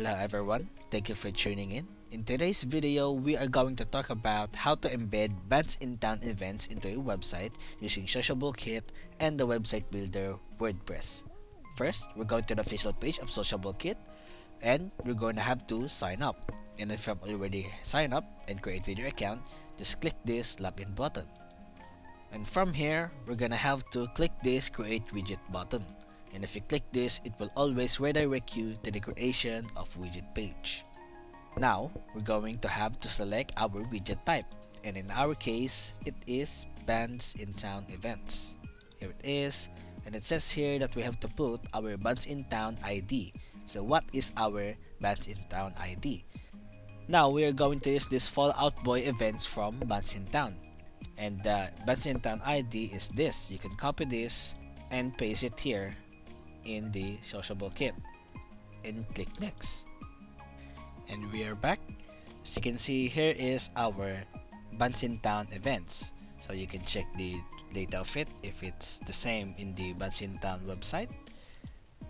Hello everyone, thank you for tuning in. In today's video, we are going to talk about how to embed Bandsintown Events into a website using SociableKIT and the website builder WordPress. First, we're going to the official page of SociableKIT and we're going to have to sign up. And if you've already signed up and created your account, just click this login button. And from here, we're gonna have to click this create widget button. And if you click this, it will always redirect you to the creation of widget page. Now, we're going to have to select our widget type. And in our case, it is Bandsintown Events. Here it is. And it says here that we have to put our Bandsintown ID. So what is our Bandsintown ID? Now, we are going to use this Fallout Boy events from Bandsintown. And the Bandsintown ID is this. You can copy this and paste it here in the SociableKIT and click next. And we are back. As you can see, here is our Bandsintown events. So you can check the data of it if it's the same in the Bandsintown website.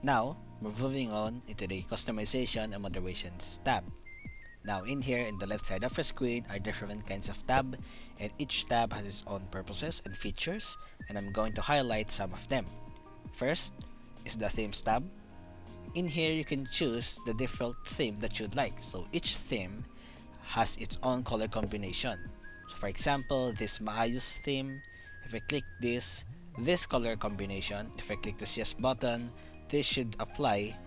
Now, we're moving on into the customization and moderations tab. Now in here, in the left side of the screen are different kinds of tab, and each tab has its own purposes and features, and I'm going to highlight some of them. First is the themes tab. In here, you can choose the default theme that you'd like. So each theme has its own color combination. So for example, this Maayos theme, if I click this color combination, if I click this yes button, this should apply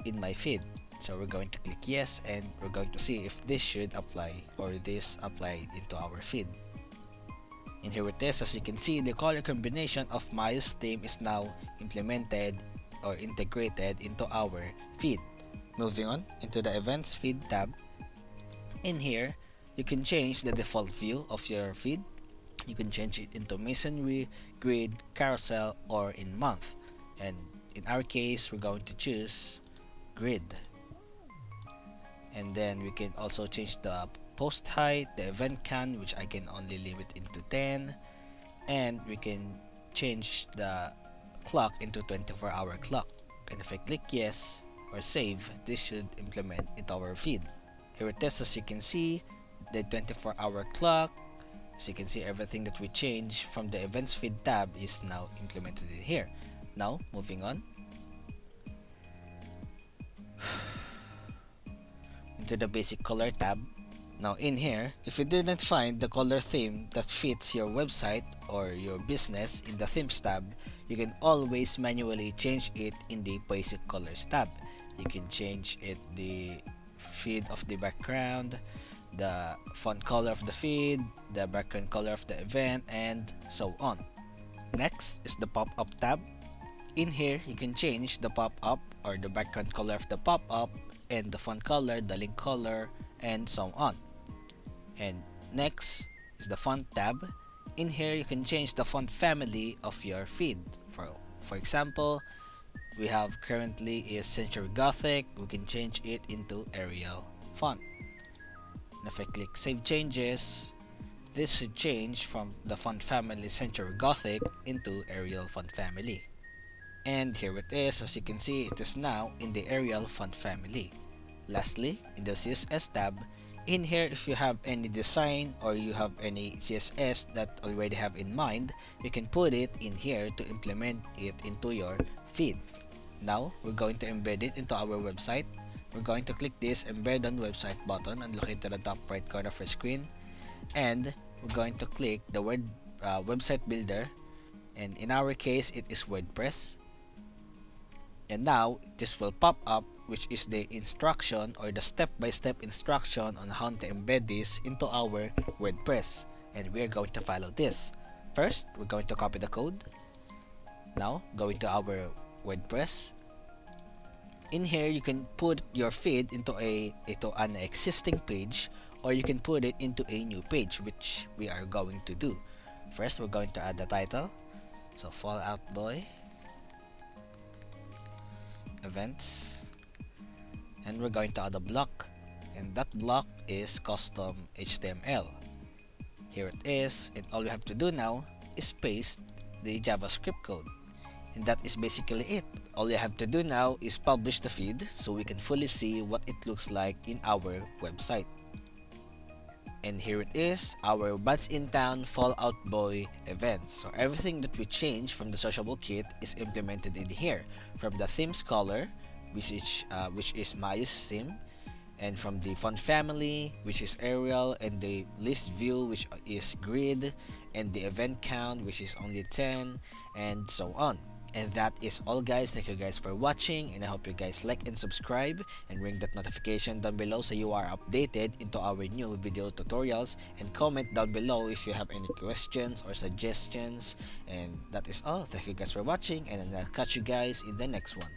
in my feed. So we're going to click yes, and we're going to see if this should apply or this applied into our feed. And here it is. As you can see, the color combination of Maayos theme is now implemented or integrated into our feed. Moving on into the events feed tab. In here, you can change the default view of your feed. You can change it into masonry, grid, carousel, or in month. And in our case, we're going to choose grid. And then we can also change the post height, the event count, which I can only limit into 10, and we can change the clock into 24-hour clock. And if I click yes or save, this should implement into our feed. Here it is. As you can see, the 24-hour clock. As you can see, everything that we change from the events feed tab is now implemented in here. Now moving on into the basic color tab. Now in here, if you didn't find the color theme that fits your website or your business in the themes tab, you can always manually change it in the basic colors tab. You can change it the feed of the background, the font color of the feed, the background color of the event, and so on. Next is the pop-up tab. In here, you can change the pop-up or the background color of the pop-up and the font color, the link color, and so on. And next is the font tab. In here, you can change the font family of your feed. For example, we have currently is Century Gothic. We can change it into Arial font. And if I click Save Changes, this should change from the font family Century Gothic into Arial font family. And here it is. As you can see, it is now in the Arial font family. Lastly, in the CSS tab, in here, if you have any design or you have any CSS that already have in mind, you can put it in here to implement it into your feed. Now, we're going to embed it into our website. We're going to click this embed on website button and locate to the top right corner of your screen. And we're going to click the website builder. And in our case, it is WordPress. And now, this will pop up, which is the instruction or the step-by-step instruction on how to embed this into our WordPress. And we are going to follow this. First, we're going to copy the code. Now, go into our WordPress. In here, you can put your feed into an existing page, or you can put it into a new page, which we are going to do. First, we're going to add the title. So, Fallout Boy Events, and we're going to add a block, and that block is custom HTML. Here it is, and all you have to do now is paste the JavaScript code, and that is basically it. All you have to do now is publish the feed so we can fully see what it looks like in our website. And here it is, our Bandsintown Fallout Boy event. So everything that we change from the SociableKIT is implemented in here, from the themes color, which is Mayu's theme, and from the font family, which is Arial, and the list view, which is grid, and the event count, which is only 10, and so on. And that is all, guys. Thank you guys for watching, and I hope you guys like and subscribe and ring that notification down below so you are updated into our new video tutorials, and comment down below if you have any questions or suggestions. And that is all. Thank you guys for watching, and I'll catch you guys in the next one.